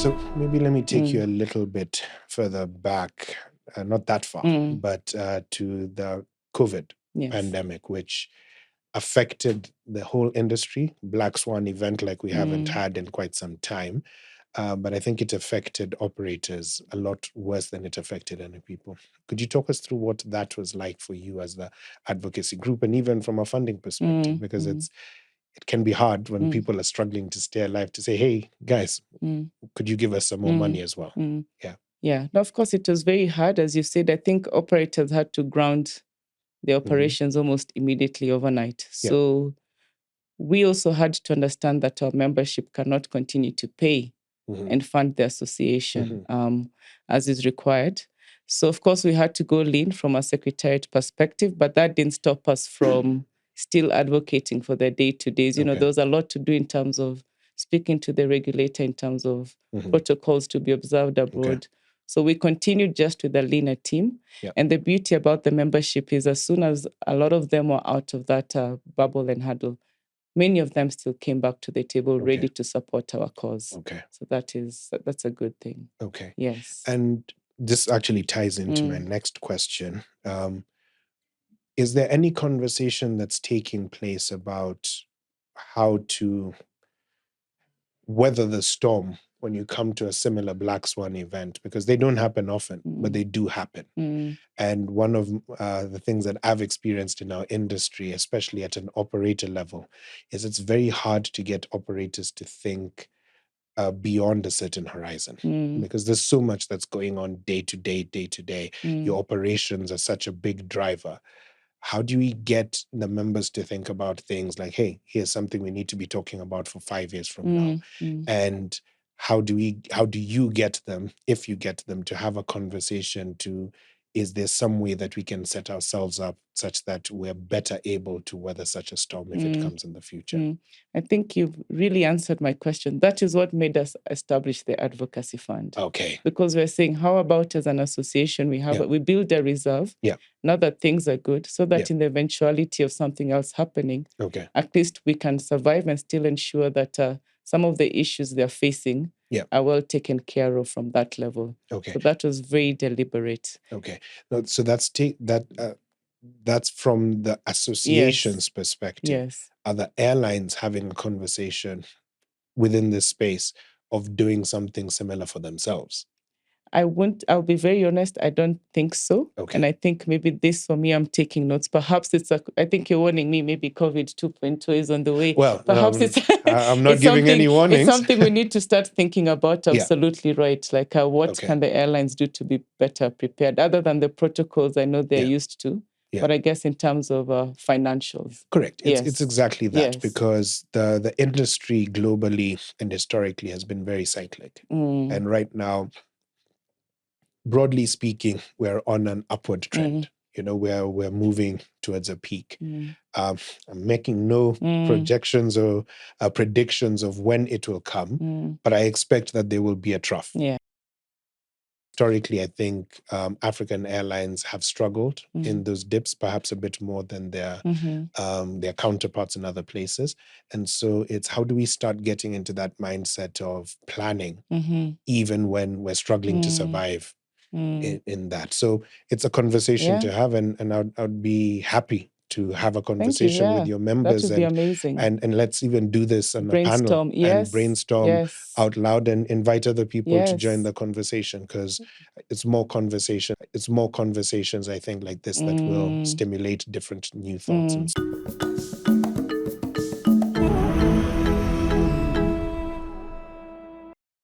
So maybe let me take you Mm. a little bit further back, not that far, Mm. but to the COVID Yes. pandemic, which affected the whole industry. Black Swan event like we haven't had in quite some time. But I think it affected operators a lot worse than it affected any people. Could you talk us through what that was like for you as the advocacy group, and even from a funding perspective? Because it can be hard when people are struggling to stay alive to say, hey, guys, could you give us some more money as well? Yeah. Yeah. No, of course, it was very hard. As you said, I think operators had to ground the operations almost immediately overnight. Yeah. So we also had to understand that our membership cannot continue to pay and fund the association as is required. So, of course, we had to go lean from a secretariat perspective, but that didn't stop us from still advocating for the day-to-days. You know, there was a lot to do in terms of speaking to the regulator in terms of protocols to be observed abroad. So we continued just with a leaner team. And the beauty about the membership is as soon as a lot of them were out of that bubble and huddle, many of them still came back to the table ready to support our cause. So that's a good thing. Yes. And this actually ties into my next question. Is there any conversation that's taking place about how to weather the storm when you come to a similar Black Swan event? Because they don't happen often, but they do happen. And one of the things that I've experienced in our industry, especially at an operator level, is it's very hard to get operators to think beyond a certain horizon, because there's so much that's going on day to day. Your operations are such a big driver. How do we get the members to think about things like, hey, here's something we need to be talking about for 5 years from now? And how do you get them, if you get them, to have a conversation to, is there some way that we can set ourselves up such that we're better able to weather such a storm if it comes in the future? I think you've really answered my question. That is what made us establish the advocacy fund. Okay. Because we're saying, how about as an association, we build a reserve, now that things are good, so that in the eventuality of something else happening, at least we can survive and still ensure that some of the issues they're facing are well taken care of from that level. So that was very deliberate. Okay. So that's from the association's perspective. Yes. Are the airlines having a conversation within this space of doing something similar for themselves? I'll be very honest, I don't think so. And I think maybe this, for me, I'm taking notes. Perhaps I think you're warning me, maybe COVID 2.0 is on the way. Well, perhaps I'm not giving any warnings. It's something we need to start thinking about. Absolutely right. Like what can the airlines do to be better prepared, other than the protocols I know they're used to? But I guess in terms of financials. Correct. It's exactly that, because the industry globally and historically has been very cyclic. And right now, broadly speaking, we're on an upward trend. You know, we're moving towards a peak. I'm making no projections or predictions of when it will come, but I expect that there will be a trough. Historically, I think African airlines have struggled in those dips, perhaps a bit more than their counterparts in other places. And so it's, how do we start getting into that mindset of planning, even when we're struggling to survive in that? So it's a conversation to have, and I'd be happy to have a conversation with your members. That would be amazing. And let's even do this on a panel and brainstorm out loud and invite other people to join the conversation, because it's more conversations, I think, like this that will stimulate different new thoughts.